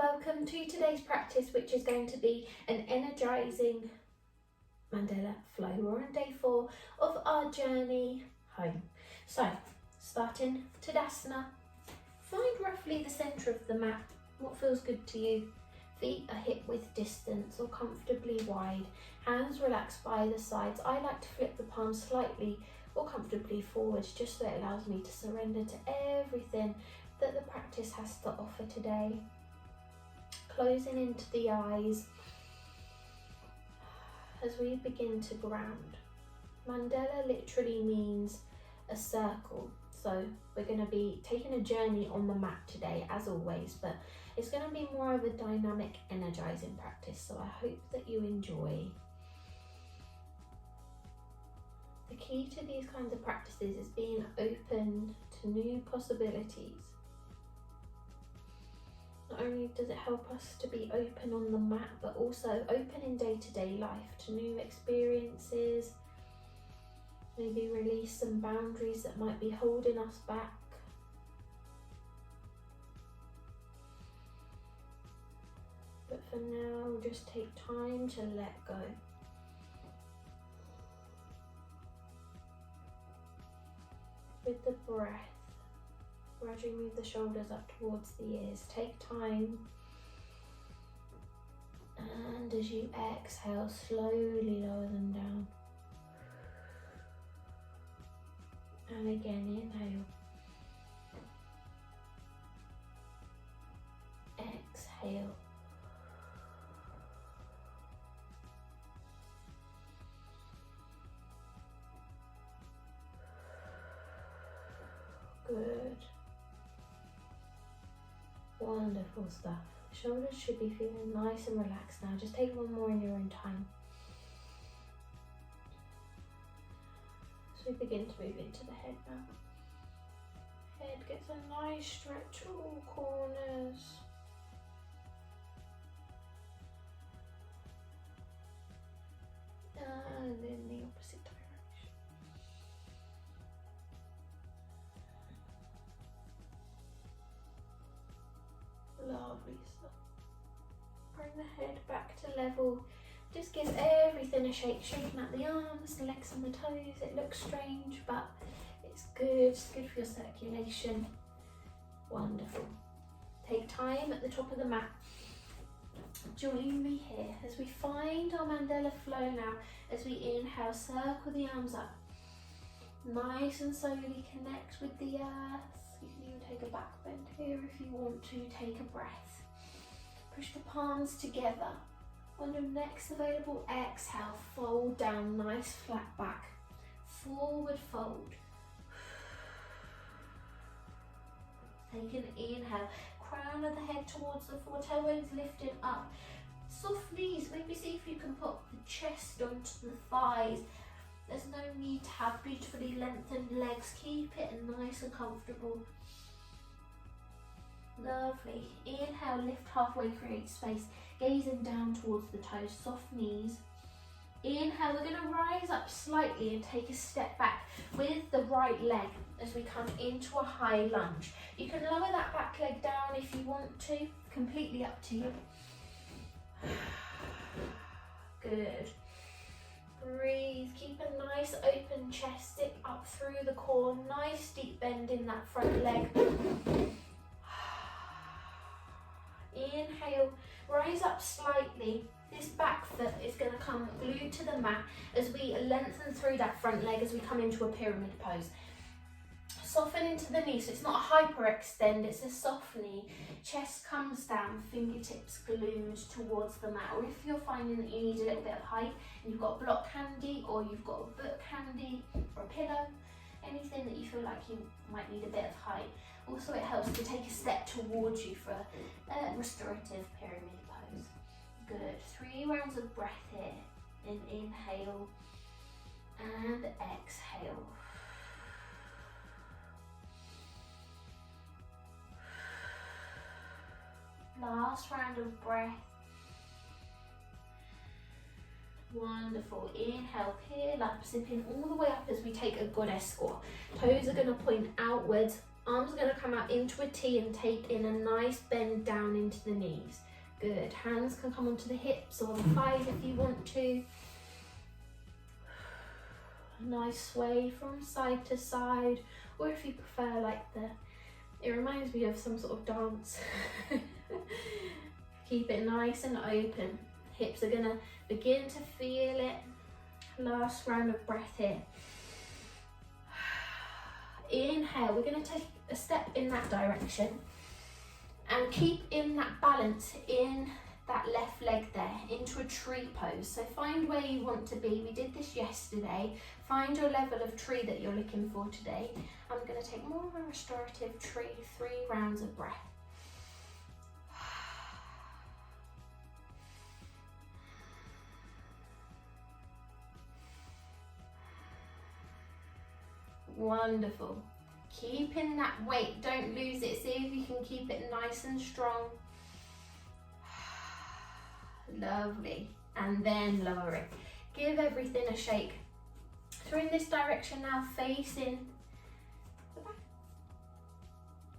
welcome to today's practice, which is going to be an energizing Mandela flow. We're on day 4 of our journey home. So, starting Tadasana, find roughly the centre of the mat. What feels good to you? Feet are hip width distance or comfortably wide. Hands relaxed by the sides. I like to flip the palms slightly or comfortably forwards, just so it allows me to surrender to everything that the practice has to offer today. Closing into the eyes as we begin to ground. Mandela literally means a circle, so we're going to be taking a journey on the mat today as always, but it's going to be more of a dynamic, energizing practice, so I hope that you enjoy. The key to these kinds of practices is being open to new possibilities. Not only does it help us to be open on the mat, but also open in day-to-day life to new experiences, maybe release some boundaries that might be holding us back. But for now, we'll just take time to let go. With the breath, gradually move the shoulders up towards the ears. Take time, and as you exhale, slowly lower them down. And again, inhale. Exhale. Good. Wonderful stuff. Shoulders should be feeling nice and relaxed now. Just take one more in your own time. So we begin to move into the head now. Head gets a nice stretch all corners. And in the opposite direction. Lovely stuff. Bring the head back to level. Just give everything a shake, shaking out the arms, the legs and the toes. It looks strange, but it's good. It's good for your circulation. Wonderful. Take time at the top of the mat. Join me here as we find our Mandela flow now. As we inhale, circle the arms up. Nice and slowly connect with the earth. You can even take a back bend here if you want to. Take a breath. Push the palms together. On your next available exhale, fold down, nice flat back. Forward fold. Take an inhale. Crown of the head towards the floor, tailbones lifting up. Soft knees, maybe see if you can put the chest onto the thighs. There's no need to have beautifully lengthened legs. Keep it nice and comfortable. Lovely. Inhale, lift halfway, create space. Gazing down towards the toes, soft knees. Inhale, we're going to rise up slightly and take a step back with the right leg as we come into a high lunge. You can lower that back leg down if you want to, completely up to you. Good. Breathe, keep a nice open chest, stick up through the core, nice deep bend in that front leg. Inhale, rise up slightly. This back foot is going to come glued to the mat as we lengthen through that front leg as we come into a pyramid pose. Soften into the knee, so it's not a hyperextend, it's a soft knee. Chest comes down, fingertips glued towards the mat. Or if you're finding that you need a little bit of height and you've got a block handy, or you've got a book handy, or a pillow, anything that you feel like you might need a bit of height. Also, it helps to take a step towards you for a restorative pyramid pose. Good. 3 rounds of breath here. Inhale and exhale. Last round of breath. Wonderful. Inhale, peel up, zipping all the way up as we take a goddess squat. Toes are going to point outwards. Arms are going to come out into a T and take in a nice bend down into the knees. Good. Hands can come onto the hips or the thighs if you want to. A nice sway from side to side, or if you prefer like it reminds me of some sort of dance. Keep it nice and open. Hips are going to begin to feel it. Last round of breath here. Inhale, we're going to take a step in that direction and keep in that balance in that left leg there into a tree pose. So find where you want to be. We did this yesterday. Find your level of tree that you're looking for today. I'm going to take more of a restorative tree, 3 rounds of breath. Wonderful. Keep in that weight, don't lose it. See if you can keep it nice and strong. Lovely. And then lower it. Give everything a shake. So in this direction now, facing the back.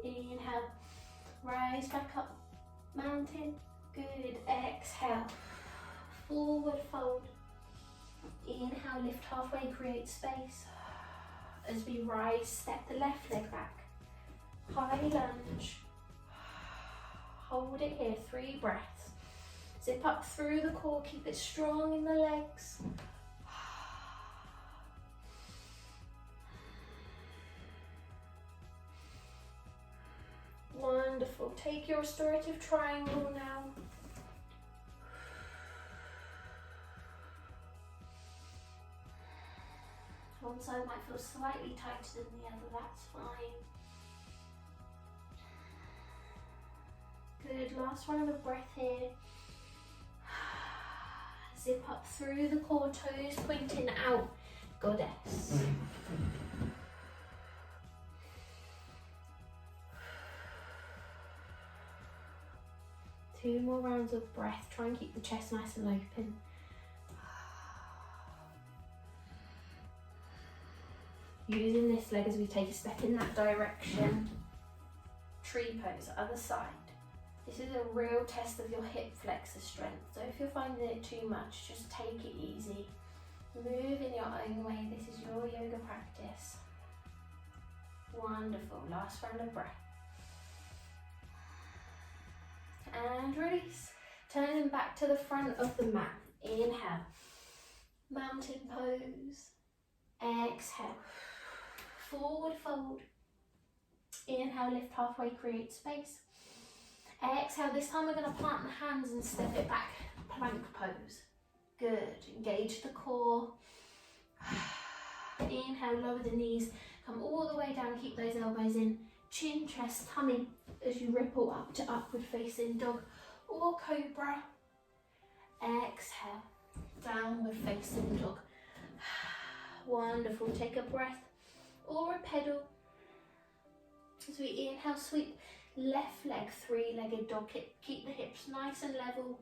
Inhale, rise back up, mountain. Good. Exhale, forward fold. Inhale, lift halfway, create space. As we rise, step the left leg back. High lunge. Hold it here, 3 breaths. Zip up through the core, keep it strong in the legs. Wonderful. Take your restorative triangle now. One side might feel slightly tighter than the other, that's fine. Good, last round of breath here. Zip up through the core, toes pointing out, goddess. Two more rounds of breath, try and keep the chest nice and open. Using this leg as we take a step in that direction. Tree pose, other side. This is a real test of your hip flexor strength. So if you're finding it too much, just take it easy. Move in your own way. This is your yoga practice. Wonderful. Last round of breath. And release. Turning back to the front of the mat. Inhale. Mountain pose. Exhale. Forward fold. Inhale, lift halfway, create space. Exhale, this time we're going to plant the hands and step it back. Plank pose. Good. Engage the core. Inhale, lower the knees. Come all the way down, keep those elbows in. Chin, chest, tummy as you ripple up to upward facing dog or cobra. Exhale, downward facing dog. Wonderful. Take a breath or a pedal. As we inhale, sweep left leg, 3-legged dog. Keep the hips nice and level.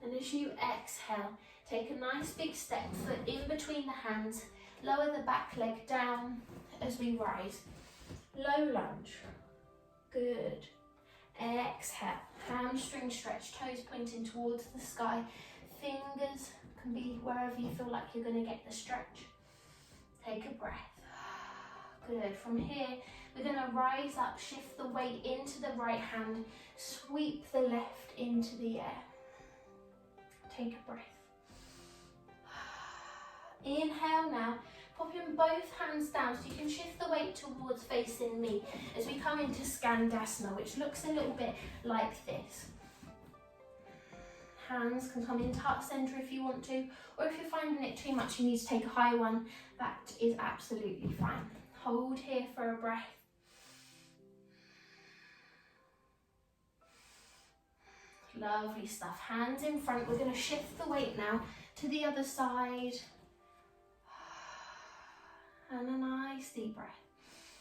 And as you exhale, take a nice big step, foot in between the hands. Lower the back leg down as we rise. Low lunge. Good. Exhale. Hamstring stretch, toes pointing towards the sky. Fingers can be wherever you feel like you're going to get the stretch. Take a breath. Good. From here, we're going to rise up, shift the weight into the right hand, sweep the left into the air. Take a breath. Inhale now. Popping both hands down so you can shift the weight towards facing me as we come into Skandasana, which looks a little bit like this. Hands can come into heart center if you want to, or if you're finding it too much, you need to take a high one, that is absolutely fine. Hold here for a breath. Lovely stuff. Hands in front. We're going to shift the weight now to the other side. And a nice deep breath.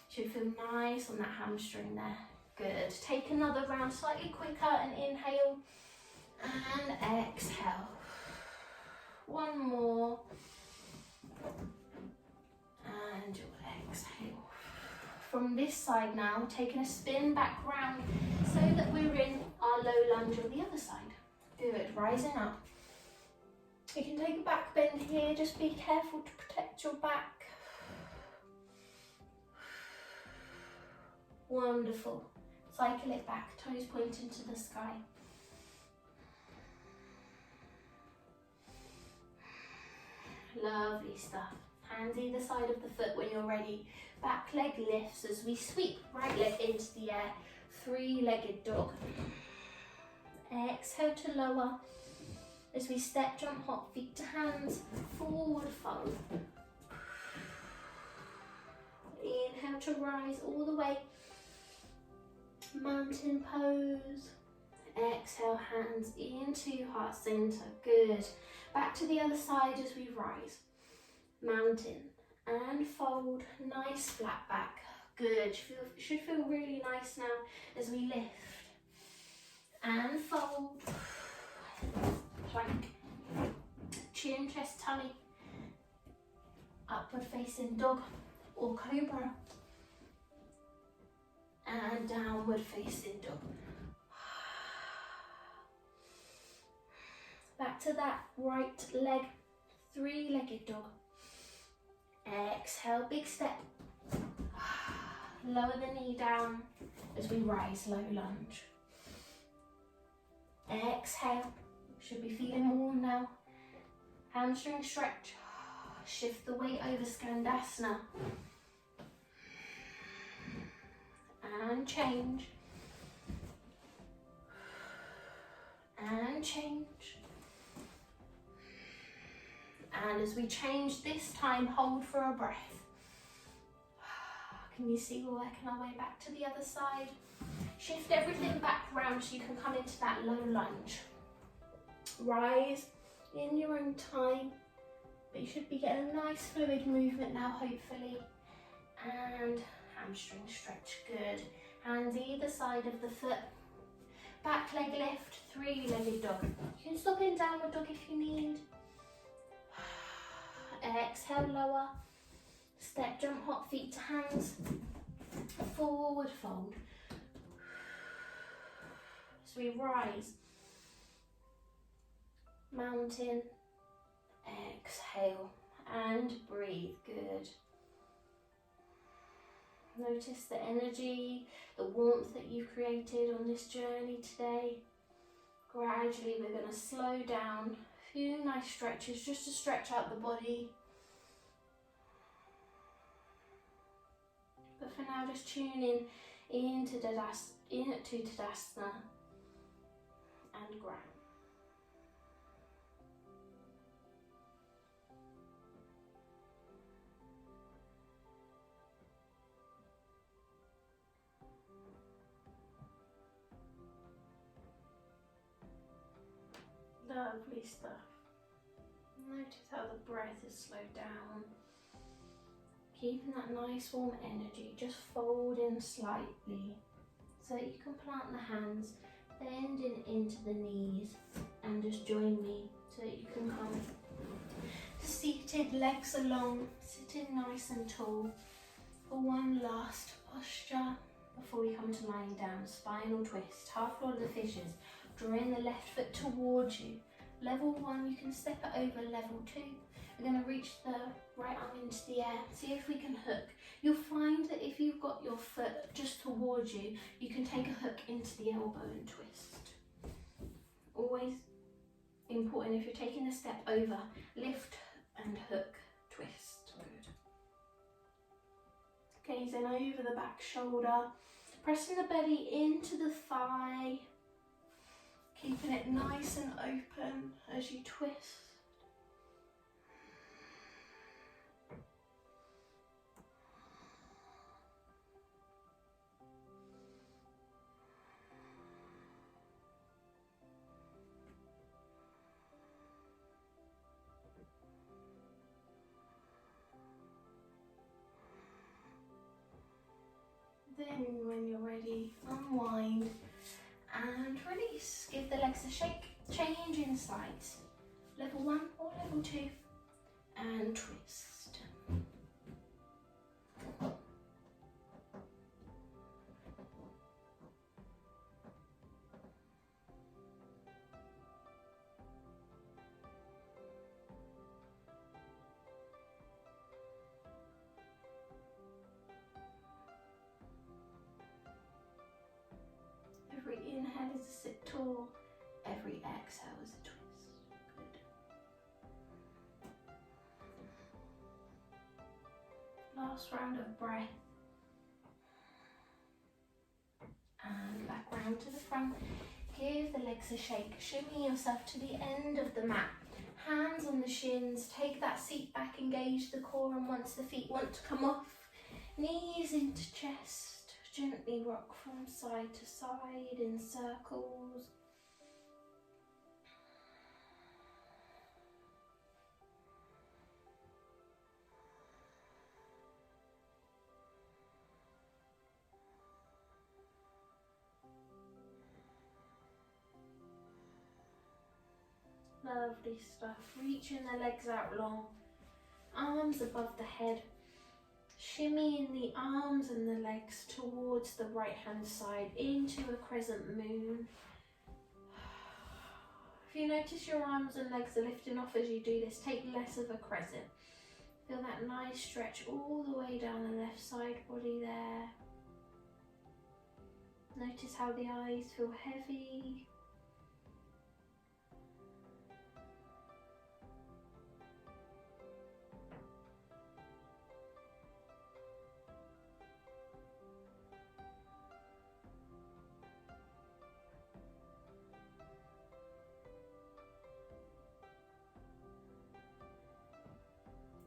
Should feel nice on that hamstring there. Good. Take another round slightly quicker and inhale and exhale. One more. And you'll exhale. From this this side now, taking a spin back round so that we're in our low lunge on the other side. Good, rising up. You can take a back bend here, just be careful to protect your back. Wonderful. Cycle it back, toes pointing to the sky. Lovely stuff. Hands either side of the foot when you're ready. Back leg lifts as we sweep right leg into the air. Three-legged dog. Exhale to lower as we step, jump, hop, feet to hands, forward fold. Inhale to rise all the way. Mountain pose. Exhale, hands into heart center. Good. Back to the other side as we rise. Mountain and fold. Nice flat back. Good. Should feel really nice now as we lift and fold. Plank. Chin, chest, tummy. Upward facing dog or cobra. And downward facing dog. Back to that right leg, three-legged dog. Exhale, big step. Lower the knee down as we rise, low lunge. Exhale, should be feeling warm now. Hamstring stretch. Shift the weight over Skandasana. And change. And change. And as we change this time, hold for a breath. Can you see we're working our way back to the other side? Shift everything back round so you can come into that low lunge. Rise in your own time, but you should be getting a nice fluid movement now, hopefully. And hamstring stretch, good. Hands either side of the foot. Back leg lift, three-legged dog. You can stop in downward dog if you need. Exhale, lower. Step, jump, hop, feet to hands. Forward fold. So we rise. Mountain. Exhale and breathe, good. Notice the energy, the warmth that you've created on this journey today. Gradually we're going to slow down. A few nice stretches just to stretch out the body. But for now, just tune into Tadasana and ground. Lovely stuff. Notice how the breath is slowed down. Keeping that nice warm energy, just folding slightly so that you can plant the hands, bending into the knees, and just join me so that you can come seated, legs along, sitting nice and tall for one last posture before we come to lying down. Spinal twist, half roll of the fissures, drawing the left foot towards you. Level 1, you can step it over. Level 2, we're going to reach the right arm into the air, see if we can hook. You'll find that if you've got your foot just towards you, you can take a hook into the elbow and twist. Always important, if you're taking a step over, lift and hook, twist. Good. Gazing over the back shoulder, pressing the belly into the thigh, keeping it nice and open as you twist. Then when you're ready, unwind and release. Give the legs a shake, change in sides. Level 1 or level 2 and twist. last round of breath. And back round to the front. Give the legs a shake. Shimmy yourself to the end of the mat. Hands on the shins. Take that seat back. Engage the core. And once the feet want to come off, knees into chest. Gently rock from side to side in circles. Lovely stuff. Reaching the legs out long, arms above the head. Shimmying the arms and the legs towards the right hand side into a crescent moon. If you notice your arms and legs are lifting off as you do this, take less of a crescent. Feel that nice stretch all the way down the left side body there. Notice how the eyes feel heavy.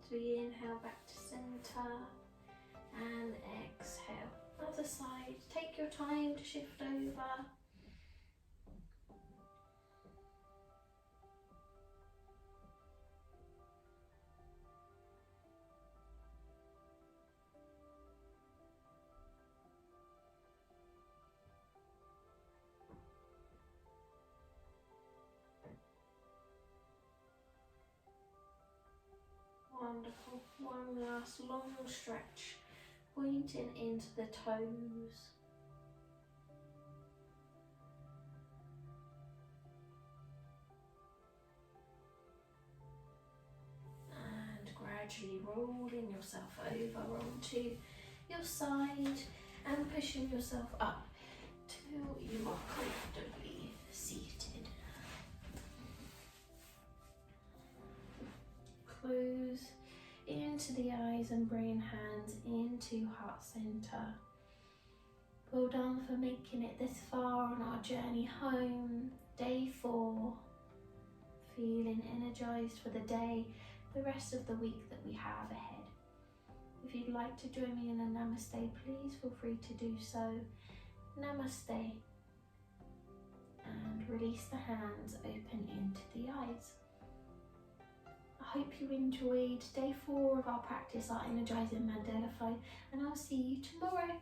So we inhale back to center and exhale. Other side, take your time to shift over. Wonderful. One last long stretch, pointing into the toes. And gradually rolling yourself over onto your side and pushing yourself up till you are comfortably seated. Close into the eyes and bring hands into heart center. Well done for making it this far on our journey home. Day 4. Feeling energized for the day, the rest of the week that we have ahead. If you'd like to join me in a namaste, please feel free to do so. Namaste. And release the hands, open into the eyes. I hope you enjoyed day 4 of our practice, our Energizing Mandela Flow, and I'll see you tomorrow.